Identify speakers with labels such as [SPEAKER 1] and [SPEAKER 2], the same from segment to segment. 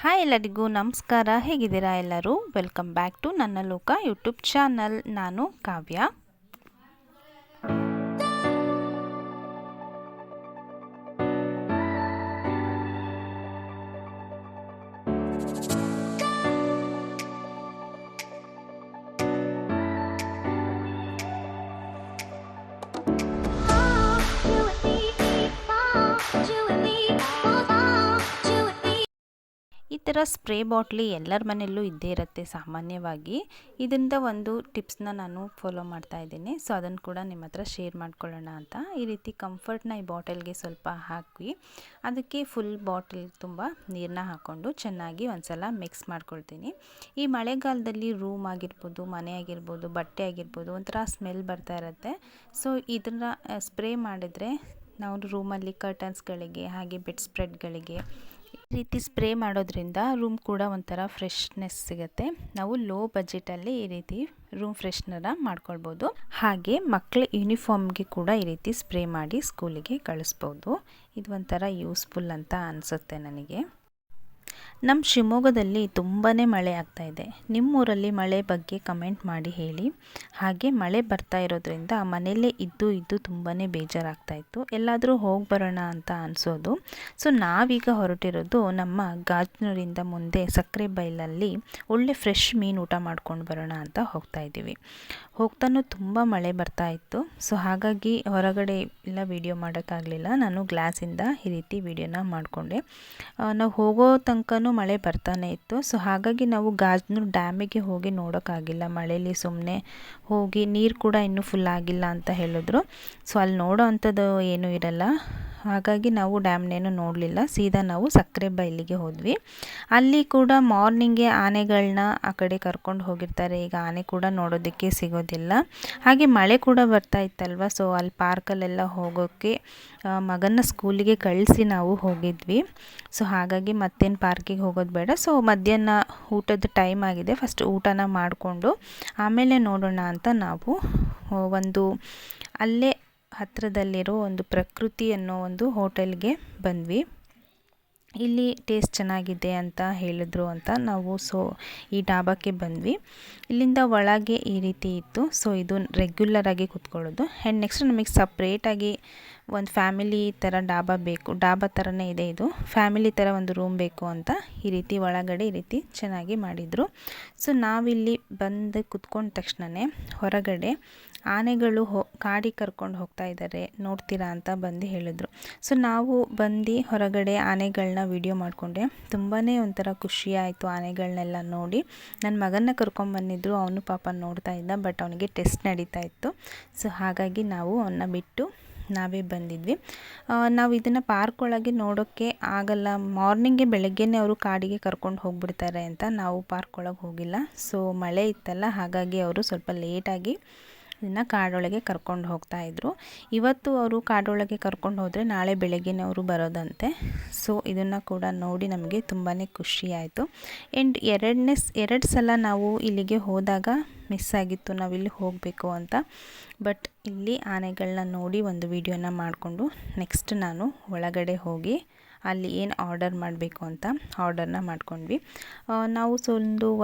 [SPEAKER 1] Hi ಎಲ್ಲರಿಗೂ ನಮಸ್ಕಾರ. ಹೇಗಿದ್ದೀರಾ ಎಲ್ಲರೂ? ವೆಲ್ಕಮ್ ಬ್ಯಾಕ್ ಟು ನನ್ನ ಲೋಕ ಯೂಟ್ಯೂಬ್ ಚಾನಲ್. ನಾನು ಕಾವ್ಯ. ಈ ಥರ ಸ್ಪ್ರೇ ಬಾಟ್ಲಿ ಎಲ್ಲರ ಮನೆಯಲ್ಲೂ ಇದ್ದೇ ಇರುತ್ತೆ ಸಾಮಾನ್ಯವಾಗಿ. ಇದರಿಂದ ಒಂದು ಟಿಪ್ಸ್ನ ನಾನು ಫಾಲೋ ಮಾಡ್ತಾ ಇದ್ದೀನಿ. ಸೊ ಅದನ್ನು ಕೂಡ ನಿಮ್ಮ ಹತ್ರ ಶೇರ್ ಮಾಡ್ಕೊಳ್ಳೋಣ ಅಂತ. ಈ ರೀತಿ ಕಂಫರ್ಟ್ನ ಈ ಬಾಟಲ್ಗೆ ಸ್ವಲ್ಪ ಹಾಕಿ ಅದಕ್ಕೆ ಫುಲ್ ಬಾಟಲ್ ತುಂಬ ನೀರನ್ನ ಹಾಕ್ಕೊಂಡು ಚೆನ್ನಾಗಿ ಒಂದ್ಸಲ ಮಿಕ್ಸ್ ಮಾಡ್ಕೊಳ್ತೀನಿ. ಈ ಮಳೆಗಾಲದಲ್ಲಿ ರೂಮ್ ಆಗಿರ್ಬೋದು, ಮನೆ ಆಗಿರ್ಬೋದು, ಬಟ್ಟೆ ಆಗಿರ್ಬೋದು ಒಂಥರ ಸ್ಮೆಲ್ ಬರ್ತಾ ಇರುತ್ತೆ. ಸೊ ಇದನ್ನು ಸ್ಪ್ರೇ ಮಾಡಿದ್ರೆ ನಾವು ರೂಮಲ್ಲಿ ಕರ್ಟನ್ಸ್ಗಳಿಗೆ ಹಾಗೆ ಬೆಡ್ ಸ್ಪ್ರೆಡ್ಗಳಿಗೆ ಈ ರೀತಿ ಸ್ಪ್ರೇ ಮಾಡೋದ್ರಿಂದ ರೂಮ್ ಕೂಡ ಒಂಥರ ಫ್ರೆಶ್ನೆಸ್ ಸಿಗುತ್ತೆ. ನಾವು ಲೋ ಬಜೆಟಲ್ಲಿ ಈ ರೀತಿ ರೂಮ್ ಫ್ರೆಶ್ನರ ಮಾಡ್ಕೊಳ್ಬೋದು. ಹಾಗೆ ಮಕ್ಕಳ ಯೂನಿಫಾರ್ಮ್ಗೆ ಕೂಡ ಈ ರೀತಿ ಸ್ಪ್ರೇ ಮಾಡಿ ಸ್ಕೂಲಿಗೆ ಕಳಿಸ್ಬೋದು. ಇದು ಒಂಥರ ಯೂಸ್ಫುಲ್ ಅಂತ ಅನಿಸುತ್ತೆ ನನಗೆ. ನಮ್ಮ ಶಿವಮೊಗ್ಗದಲ್ಲಿ ತುಂಬಾ ಮಳೆ ಆಗ್ತಾಯಿದೆ. ನಿಮ್ಮೂರಲ್ಲಿ ಮಳೆ ಬಗ್ಗೆ ಕಮೆಂಟ್ ಮಾಡಿ ಹೇಳಿ. ಹಾಗೆ ಮಳೆ ಬರ್ತಾ ಇರೋದ್ರಿಂದ ಮನೆಯಲ್ಲೇ ಇದ್ದು ತುಂಬಾ ಬೇಜಾರಾಗ್ತಾಯಿತ್ತು. ಎಲ್ಲಾದರೂ ಹೋಗಿ ಬರೋಣ ಅಂತ ಅನಿಸೋದು. ಸೊ ನಾವೀಗ ಹೊರಟಿರೋದು ನಮ್ಮ ಗಾಜನೂರಿಂದ ಮುಂದೆ ಸಕ್ಕರೆ ಬೈಲಲ್ಲಿ ಒಳ್ಳೆ ಫ್ರೆಶ್ ಮೀನು ಊಟ ಮಾಡ್ಕೊಂಡು ಬರೋಣ ಅಂತ ಹೋಗ್ತಾಯಿದ್ದೀವಿ. ಹೋಗ್ತಾನೂ ತುಂಬ ಮಳೆ ಬರ್ತಾಯಿತ್ತು. ಸೊ ಹಾಗಾಗಿ ಹೊರಗಡೆ ಎಲ್ಲ ವೀಡಿಯೋ ಮಾಡೋಕ್ಕಾಗಲಿಲ್ಲ. ನಾನು ಗ್ಲಾಸಿಂದ ಈ ರೀತಿ ವೀಡಿಯೋನ ಮಾಡಿಕೊಂಡೆ. ನಾವು ಹೋಗೋ ತನಕನೂ ಮಳೆ ಬರ್ತಾನೆ ಇತ್ತು. ಸೊ ಹಾಗಾಗಿ ನಾವು ಗಾಜನೂರು ಡ್ಯಾಮಿಗೆ ಹೋಗಿ ನೋಡೋಕ್ಕಾಗಿಲ್ಲ. ಮಳೆಯಲ್ಲಿ ಸುಮ್ಮನೆ ಹೋಗಿ ನೀರು ಕೂಡ ಇನ್ನೂ ಫುಲ್ ಆಗಿಲ್ಲ ಅಂತ ಹೇಳಿದ್ರು. ಸೊ ಅಲ್ಲಿ ನೋಡೋ ಅಂಥದ್ದು ಏನೂ ಇರಲ್ಲ. ಹಾಗಾಗಿ ನಾವು ಡ್ಯಾಮ್ನೇನು ನೋಡಲಿಲ್ಲ. ಸೀದಾ ನಾವು ಸಕ್ಕರೆ ಬೈಲಿಗೆ ಹೋದ್ವಿ. ಅಲ್ಲಿ ಕೂಡ ಮಾರ್ನಿಂಗೇ ಆನೆಗಳನ್ನ ಆ ಕಡೆ ಕರ್ಕೊಂಡು ಹೋಗಿರ್ತಾರೆ. ಈಗ ಆನೆ ಕೂಡ ನೋಡೋದಕ್ಕೆ ಸಿಗೋದಿಲ್ಲ. ಹಾಗೆ ಮಳೆ ಕೂಡ ಬರ್ತಾ ಇತ್ತಲ್ವ. ಸೊ ಅಲ್ಲಿ ಪಾರ್ಕಲ್ಲೆಲ್ಲ ಹೋಗೋಕ್ಕೆ ಮಗನ ಸ್ಕೂಲಿಗೆ ಕಳಿಸಿ ನಾವು ಹೋಗಿದ್ವಿ. ಸೊ ಹಾಗಾಗಿ ಮತ್ತೇನು ಪಾರ್ಕಿಗೆ ಹೋಗೋದು ಬೇಡ. ಸೊ ಮಧ್ಯಾಹ್ನ ಊಟದ ಟೈಮ್ ಆಗಿದೆ. ಫಸ್ಟ್ ಊಟನ ಮಾಡಿಕೊಂಡು ಆಮೇಲೆ ನೋಡೋಣ ಅಂತ ನಾವು ಒಂದು ಅಲ್ಲೇ ಹತ್ತಿರದಲ್ಲಿರೋ ಒಂದು ಪ್ರಕೃತಿ ಅನ್ನೋ ಒಂದು ಹೋಟೆಲ್ಗೆ ಬಂದ್ವಿ. ಇಲ್ಲಿ ಟೇಸ್ಟ್ ಚೆನ್ನಾಗಿದೆ ಅಂತ ಹೇಳಿದ್ರು ಅಂತ ನಾವು ಈ ಡಾಬಾಕ್ಕೆ ಬಂದ್ವಿ. ಇಲ್ಲಿಂದ ಒಳಗೆ ಈ ರೀತಿ ಇತ್ತು. ಸೊ ಇದು ರೆಗ್ಯುಲರಾಗಿ ಕೂತ್ಕೊಳ್ಳೋದು. ಆ್ಯಂಡ್ ನೆಕ್ಸ್ಟ್ ನಮಗೆ ಸಪ್ರೇಟಾಗಿ ಒಂದು ಫ್ಯಾಮಿಲಿ ಥರ ಡಾಬಾ ಬೇಕು. ಡಾಬಾ ಥರನೇ ಇದೆ ಇದು. ಫ್ಯಾಮಿಲಿ ಥರ ಒಂದು ರೂಮ್ ಬೇಕು ಅಂತ ಈ ರೀತಿ ಒಳಗಡೆ ಈ ರೀತಿ ಚೆನ್ನಾಗಿ ಮಾಡಿದರು. ಸೊ ನಾವಿಲ್ಲಿ ಬಂದು ಕೂತ್ಕೊಂಡ ತಕ್ಷಣವೇ ಹೊರಗಡೆ ಆನೆಗಳು ಕಾಡಿಗೆ ಕರ್ಕೊಂಡು ಹೋಗ್ತಾ ಇದ್ದಾರೆ, ನೋಡ್ತೀರಾ ಅಂತ ಬಂದು ಹೇಳಿದ್ರು. ಸೊ ನಾವು ಬಂದು ಹೊರಗಡೆ ಆನೆಗಳನ್ನ ವಿಡಿಯೋ ಮಾಡಿಕೊಂಡೆ. ತುಂಬಾ ಒಂಥರ ಖುಷಿ ಆಯಿತು ಆನೆಗಳನ್ನೆಲ್ಲ ನೋಡಿ. ನನ್ನ ಮಗನ್ನ ಕರ್ಕೊಂಬಂದಿದ್ರು. ಅವನು ಪಾಪ ನೋಡ್ತಾ ಇದ್ದ. ಬಟ್ ಅವನಿಗೆ ಟೆಸ್ಟ್ ನಡೀತಾ ಇತ್ತು. ಸೊ ಹಾಗಾಗಿ ನಾವು ಅವನ್ನ ಬಿಟ್ಟು ನಾವೇ ಬಂದಿದ್ವಿ. ನಾವು ಇದನ್ನು ಪಾರ್ಕ್ ಒಳಗೆ ನೋಡೋಕ್ಕೆ ಆಗಲ್ಲ. ಮಾರ್ನಿಂಗೇ ಬೆಳಗ್ಗೆನೇ ಅವರು ಕಾಡಿಗೆ ಕರ್ಕೊಂಡು ಹೋಗ್ಬಿಡ್ತಾರೆ ಅಂತ ನಾವು ಪಾರ್ಕ್ ಒಳಗೆ ಹೋಗಿಲ್ಲ. ಸೊ ಮಳೆ ಇತ್ತಲ್ಲ, ಹಾಗಾಗಿ ಅವರು ಸ್ವಲ್ಪ ಲೇಟಾಗಿ ಇದನ್ನು ಕಾಡೊಳಗೆ ಕರ್ಕೊಂಡು ಹೋಗ್ತಾಯಿದ್ರು. ಇವತ್ತು ಅವರು ಕಾಡೊಳಗೆ ಕರ್ಕೊಂಡು ಹೋದರೆ ನಾಳೆ ಬೆಳಗ್ಗೆನೇ ಅವರು ಬರೋದಂತೆ. ಸೊ ಇದನ್ನು ಕೂಡ ನೋಡಿ ನಮಗೆ ತುಂಬಾ ಖುಷಿ ಆಯಿತು. ಆ್ಯಂಡ್ ಎರಡು ಸಲ ನಾವು ಇಲ್ಲಿಗೆ ಹೋದಾಗ ಮಿಸ್ ಆಗಿತ್ತು ನಾವಿಲ್ಲಿ ಹೋಗಬೇಕು ಅಂತ. ಬಟ್ ಇಲ್ಲಿ ಆನೆಗಳನ್ನ ನೋಡಿ ಒಂದು ವಿಡಿಯೋನ ಮಾಡಿಕೊಂಡು ನೆಕ್ಸ್ಟ್ ನಾನು ಒಳಗಡೆ ಹೋಗಿ ಅಲ್ಲಿ ಏನು ಆರ್ಡರ್ ಮಾಡಬೇಕು ಅಂತ ಆರ್ಡರ್ನ ಮಾಡ್ಕೊಂಡ್ವಿ. ನಾವು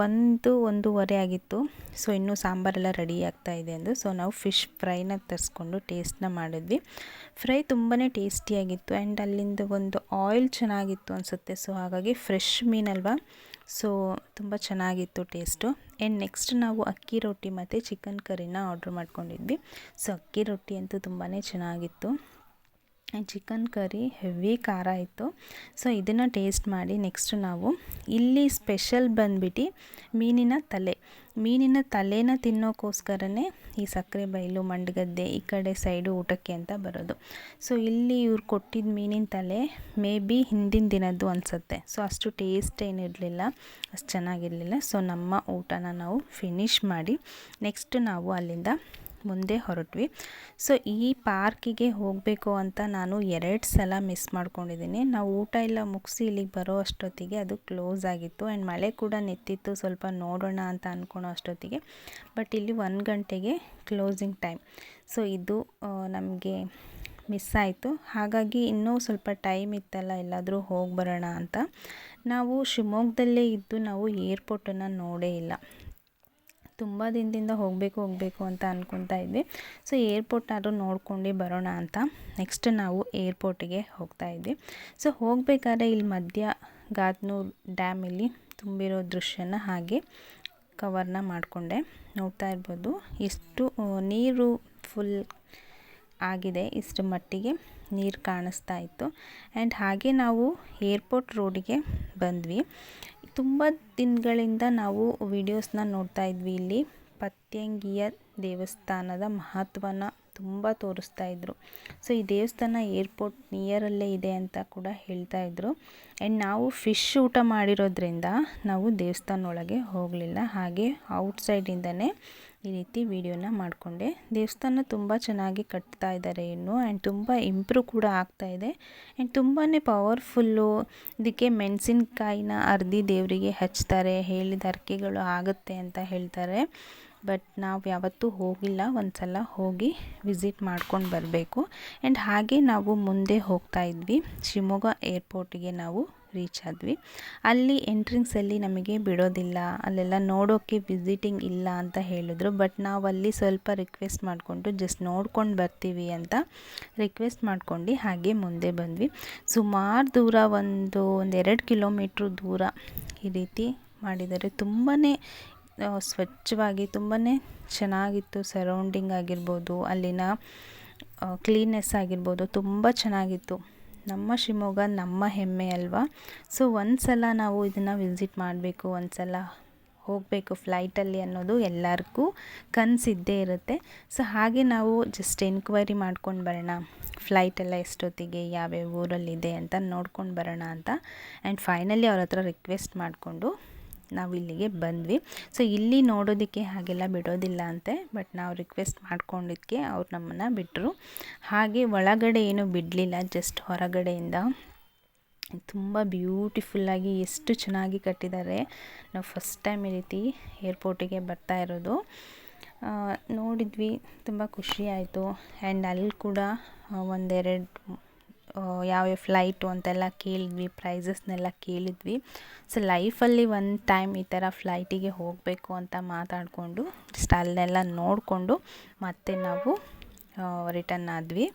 [SPEAKER 1] ಒಂದೂವರೆ ಆಗಿತ್ತು. ಸೊ ಇನ್ನೂ ಸಾಂಬಾರೆಲ್ಲ ರೆಡಿ ಆಗ್ತಾಯಿದೆ ಅಂದು ಸೊ ನಾವು ಫಿಶ್ ಫ್ರೈನ ತರಿಸ್ಕೊಂಡು ಟೇಸ್ಟ್ನ ಮಾಡಿದ್ವಿ. ಫ್ರೈ ತುಂಬಾ ಟೇಸ್ಟಿಯಾಗಿತ್ತು. ಆ್ಯಂಡ್ ಅಲ್ಲಿಂದ ಒಂದು ಆಯಿಲ್ ಚೆನ್ನಾಗಿತ್ತು ಅನಿಸುತ್ತೆ. ಸೊ ಹಾಗಾಗಿ ಫ್ರೆಶ್ ಮೀನಲ್ವಾ, ಸೊ ತುಂಬ ಚೆನ್ನಾಗಿತ್ತು ಟೇಸ್ಟು. ಆ್ಯಂಡ್ ನೆಕ್ಸ್ಟ್ ನಾವು ಅಕ್ಕಿ ರೊಟ್ಟಿ ಮತ್ತು ಚಿಕನ್ ಕರಿನ ಆರ್ಡ್ರ್ ಮಾಡ್ಕೊಂಡಿದ್ವಿ. ಸೊ ಅಕ್ಕಿ ರೊಟ್ಟಿ ಅಂತೂ ತುಂಬಾ ಚೆನ್ನಾಗಿತ್ತು. ಚಿಕನ್ ಕರಿ ಹೆವಿ ಖಾರ ಇತ್ತು. ಸೊ ಇದನ್ನು ಟೇಸ್ಟ್ ಮಾಡಿ ನೆಕ್ಸ್ಟ್ ನಾವು ಇಲ್ಲಿ ಸ್ಪೆಷಲ್ ಬಂದ್ಬಿಟ್ಟು ಮೀನಿನ ತಲೆನ ತಿನ್ನೋಕ್ಕೋಸ್ಕರನೇ ಈ ಸಕ್ಕರೆ ಬೈಲು ಮಂಡಗದ್ದೆ ಈ ಕಡೆ ಸೈಡು ಊಟಕ್ಕೆ ಅಂತ ಬರೋದು. ಸೊ ಇಲ್ಲಿ ಇವ್ರು ಕೊಟ್ಟಿದ್ದ ಮೀನಿನ ತಲೆ ಮೇ ಬಿ ಹಿಂದಿನ ದಿನದ್ದು ಅನಿಸುತ್ತೆ. ಸೊ ಅಷ್ಟು ಟೇಸ್ಟ್ ಏನಿರಲಿಲ್ಲ, ಅಷ್ಟು ಚೆನ್ನಾಗಿರಲಿಲ್ಲ. ಸೊ ನಮ್ಮ ಊಟನ ನಾವು ಫಿನಿಷ್ ಮಾಡಿ ನೆಕ್ಸ್ಟ್ ನಾವು ಅಲ್ಲಿಂದ ಮುಂದೆ ಹೊರಟ್ವಿ. ಸೊ ಈ ಪಾರ್ಕಿಗೆ ಹೋಗಬೇಕು ಅಂತ ನಾನು 2 ಸಲ ಮಿಸ್ ಮಾಡ್ಕೊಂಡಿದ್ದೀನಿ. ನಾವು ಊಟ ಎಲ್ಲ ಮುಗಿಸಿ ಇಲ್ಲಿಗೆ ಬರೋ ಅಷ್ಟೊತ್ತಿಗೆ ಅದು ಕ್ಲೋಸ್ ಆಗಿತ್ತು. ಆ್ಯಂಡ್ ಮಳೆ ಕೂಡ ನಿಂತಿತ್ತು. ಸ್ವಲ್ಪ ನೋಡೋಣ ಅಂತ ಅಂದ್ಕೊಳೋ ಅಷ್ಟೊತ್ತಿಗೆ ಬಟ್ ಇಲ್ಲಿ 1 ಗಂಟೆಗೆ ಕ್ಲೋಸಿಂಗ್ ಟೈಮ್. ಸೊ ಇದು ನಮಗೆ ಮಿಸ್ ಆಯಿತು. ಹಾಗಾಗಿ ಇನ್ನೂ ಸ್ವಲ್ಪ ಟೈಮ್ ಇತ್ತಲ್ಲ, ಎಲ್ಲಾದರೂ ಹೋಗಿ ಬರೋಣ ಅಂತ ನಾವು ಶಿವಮೊಗ್ಗದಲ್ಲೇ ಇದ್ದು ನಾವು ಏರ್ಪೋರ್ಟನ್ನು ನೋಡೇ ಇಲ್ಲ. ತುಂಬ ದಿನದಿಂದ ಹೋಗಬೇಕು ಅಂತ ಅಂದ್ಕೊತಾ ಇದ್ವಿ. ಸೊ ಏರ್ಪೋರ್ಟ್ನಾದ್ರೂ ನೋಡ್ಕೊಂಡು ಬರೋಣ ಅಂತ ನೆಕ್ಸ್ಟ್ ನಾವು ಏರ್ಪೋರ್ಟಿಗೆ ಹೋಗ್ತಾ ಇದ್ವಿ. ಸೊ ಹೋಗಬೇಕಾದ್ರೆ ಇಲ್ಲಿ ಮಧ್ಯ ಗಾದ್ನೂರು ಡ್ಯಾಮಲ್ಲಿ ತುಂಬಿರೋ ದೃಶ್ಯನ ಹಾಗೆ ಕವರ್ನ ಮಾಡಿಕೊಂಡೆ. ನೋಡ್ತಾ ಇರ್ಬೋದು ಇಷ್ಟು ನೀರು ಫುಲ್ ಆಗಿದೆ, ಇಷ್ಟು ಮಟ್ಟಿಗೆ ನೀರು ಕಾಣಿಸ್ತಾ ಇತ್ತು. ಆ್ಯಂಡ್ ಹಾಗೆ ನಾವು ಏರ್ಪೋರ್ಟ್ ರೋಡಿಗೆ ಬಂದ್ವಿ. ತುಂಬ ದಿನಗಳಿಂದ ನಾವು ವಿಡಿಯೋಸ್ನ ನೋಡ್ತಾ ಇದ್ವಿ. ಇಲ್ಲಿ ಪತ್ಯಂಗಿಯ ದೇವಸ್ಥಾನದ ಮಹತ್ವನ ತುಂಬ ತೋರಿಸ್ತಾ ಇದ್ದರು. ಸೊ ಈ ದೇವಸ್ಥಾನ ಏರ್ಪೋರ್ಟ್ ನಿಯರಲ್ಲೇ ಇದೆ ಅಂತ ಕೂಡ ಹೇಳ್ತಾ ಇದ್ದರು. ಆ್ಯಂಡ್ ನಾವು ಫಿಶ್ ಊಟ ಮಾಡಿರೋದ್ರಿಂದ ನಾವು ದೇವಸ್ಥಾನ ಒಳಗೆ ಹೋಗಲಿಲ್ಲ, ಹಾಗೆ ಔಟ್ಸೈಡಿಂದನೇ ಈ ರೀತಿ ವಿಡಿಯೋನ ಮಾಡಿಕೊಂಡೆ. ದೇವಸ್ಥಾನ ತುಂಬ ಚೆನ್ನಾಗಿ ಕಟ್ತಾ ಇದ್ದಾರೆ ಇನ್ನು, ಆ್ಯಂಡ್ ತುಂಬ ಇಂಪ್ರೂವ್ ಕೂಡ ಆಗ್ತಾ ಇದೆ. ಆ್ಯಂಡ್ ತುಂಬಾ ಪವರ್ಫುಲ್ಲು. ಇದಕ್ಕೆ ಮೆಣಸಿನ್ಕಾಯಿನ ಅರ್ದಿ ದೇವರಿಗೆ ಹಚ್ತಾರೆ, ಹೇಳಿದ ಹರಕೆಗಳು ಆಗುತ್ತೆ ಅಂತ ಹೇಳ್ತಾರೆ. ಬಟ್ ನಾವು ಯಾವತ್ತೂ ಹೋಗಿಲ್ಲ, ಒಂದು ಸಲ ಹೋಗಿ ವಿಸಿಟ್ ಮಾಡ್ಕೊಂಡು ಬರಬೇಕು. ಆ್ಯಂಡ್ ಹಾಗೆ ನಾವು ಮುಂದೆ ಹೋಗ್ತಾ ಇದ್ವಿ. ಶಿವಮೊಗ್ಗ ಏರ್ಪೋರ್ಟಿಗೆ ನಾವು ರೀಚ್ ಆದ್ವಿ. ಅಲ್ಲಿ ಎಂಟ್ರೆನ್ಸಲ್ಲಿ ನಮಗೆ ಬಿಡೋದಿಲ್ಲ, ಅಲ್ಲೆಲ್ಲ ನೋಡೋಕ್ಕೆ ವಿಸಿಟಿಂಗ್ ಇಲ್ಲ ಅಂತ ಹೇಳಿದ್ರು. ಬಟ್ ನಾವು ಅಲ್ಲಿ ಸ್ವಲ್ಪ ರಿಕ್ವೆಸ್ಟ್ ಮಾಡಿಕೊಂಡು ಜಸ್ಟ್ ನೋಡ್ಕೊಂಡು ಬರ್ತೀವಿ ಅಂತ ರಿಕ್ವೆಸ್ಟ್ ಮಾಡ್ಕೊಂಡು ಹಾಗೆ ಮುಂದೆ ಬಂದ್ವಿ. ಸುಮಾರು ದೂರ ಒಂದು 2 ಕಿಲೋಮೀಟ್ರ್ ದೂರ ಈ ರೀತಿ ಮಾಡಿದ್ದಾರೆ. ತುಂಬಾ ಸ್ವಚ್ಛವಾಗಿ ತುಂಬಾ ಚೆನ್ನಾಗಿತ್ತು. ಸರೌಂಡಿಂಗ್ ಆಗಿರ್ಬೋದು, ಅಲ್ಲಿನ ಕ್ಲೀನ್ನೆಸ್ ಆಗಿರ್ಬೋದು ತುಂಬ ಚೆನ್ನಾಗಿತ್ತು. ನಮ್ಮ ಶಿವಮೊಗ್ಗ ನಮ್ಮ ಹೆಮ್ಮೆ ಅಲ್ವಾ. ಸೊ ಒಂದು ಸಲ ನಾವು ಇದನ್ನು ವಿಸಿಟ್ ಮಾಡಬೇಕು, ಒಂದು ಸಲ ಹೋಗಬೇಕು ಫ್ಲೈಟಲ್ಲಿ ಅನ್ನೋದು ಎಲ್ಲರಿಗೂ ಕನಸಿದ್ದೇ ಇರುತ್ತೆ. ಸೊ ಹಾಗೆ ನಾವು ಜಸ್ಟ್ ಎನ್ಕ್ವೈರಿ ಮಾಡ್ಕೊಂಡು ಬರೋಣ, ಫ್ಲೈಟೆಲ್ಲ ಎಷ್ಟೊತ್ತಿಗೆ ಯಾವ್ಯಾವ ಊರಲ್ಲಿದೆ ಅಂತ ನೋಡ್ಕೊಂಡು ಬರೋಣ ಅಂತ. ಆ್ಯಂಡ್ ಫೈನಲಿ ಅವ್ರ ಹತ್ರ ರಿಕ್ವೆಸ್ಟ್ ಮಾಡಿಕೊಂಡು ನಾವು ಇಲ್ಲಿಗೆ ಬಂದ್ವಿ. ಸೊ ಇಲ್ಲಿ ನೋಡೋದಕ್ಕೆ ಹಾಗೆಲ್ಲ ಬಿಡೋದಿಲ್ಲ ಅಂತೆ, ಬಟ್ ನಾವು ರಿಕ್ವೆಸ್ಟ್ ಮಾಡ್ಕೊಂಡಿದ್ದಕ್ಕೆ ಅವ್ರು ನಮ್ಮನ್ನು ಬಿಟ್ಟರು. ಹಾಗೆ ಒಳಗಡೆ ಏನೂ ಬಿಡಲಿಲ್ಲ, ಜಸ್ಟ್ ಹೊರಗಡೆಯಿಂದ. ತುಂಬ ಬ್ಯೂಟಿಫುಲ್ಲಾಗಿ ಎಷ್ಟು ಚೆನ್ನಾಗಿ ಕಟ್ಟಿದ್ದಾರೆ. ನಾವು ಫಸ್ಟ್ ಟೈಮ್ ಈ ರೀತಿ ಏರ್ಪೋರ್ಟಿಗೆ ಬರ್ತಾ ಇರೋದು ನೋಡಿದ್ವಿ, ತುಂಬ ಖುಷಿ ಆಯಿತು. ಆ್ಯಂಡ್ ಅಲ್ಲಿ ಕೂಡ ಒಂದೆರಡು ಯಾವ್ಯಾವ ಫ್ಲೈಟು ಅಂತೆಲ್ಲ ಕೇಳಿದ್ವಿ, ಪ್ರೈಸಸ್ನೆಲ್ಲ ಕೇಳಿದ್ವಿ. ಸೊ ಲೈಫಲ್ಲಿ ಒಂದು ಟೈಮ್ ಈ ಥರ ಫ್ಲೈಟಿಗೆ ಹೋಗಬೇಕು ಅಂತ ಮಾತಾಡಿಕೊಂಡು ಜಸ್ಟ್ ಅಲ್ಲೆಲ್ಲ ನೋಡಿಕೊಂಡು ಮತ್ತೆ ನಾವು ರಿಟರ್ನ್ ಆದ್ವಿ.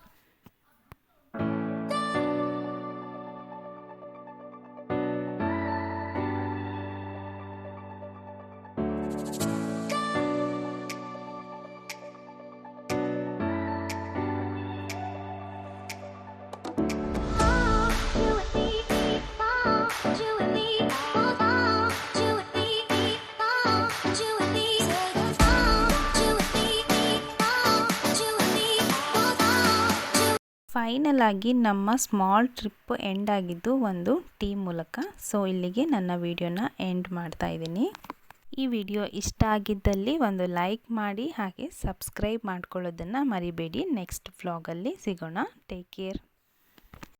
[SPEAKER 1] ಫೈನಲ್ ಆಗಿ ನಮ್ಮ ಸ್ಮಾಲ್ ಟ್ರಿಪ್ ಎಂಡ್ ಆಗಿದ್ದು ಒಂದು ಟೀ ಮೂಲಕ. ಸೊ ಇಲ್ಲಿಗೆ ನನ್ನ ವಿಡಿಯೋನ ಎಂಡ್ ಮಾಡ್ತಾ ಇದ್ದೀನಿ. ಈ ವಿಡಿಯೋ ಇಷ್ಟ ಆಗಿದ್ದಲ್ಲಿ ಒಂದು ಲೈಕ್ ಮಾಡಿ, ಹಾಗೆ ಸಬ್ಸ್ಕ್ರೈಬ್ ಮಾಡ್ಕೊಳ್ಳೋದನ್ನು ಮರಿಬೇಡಿ. ನೆಕ್ಸ್ಟ್ ವ್ಲಾಗಲ್ಲಿ ಸಿಗೋಣ. Take care.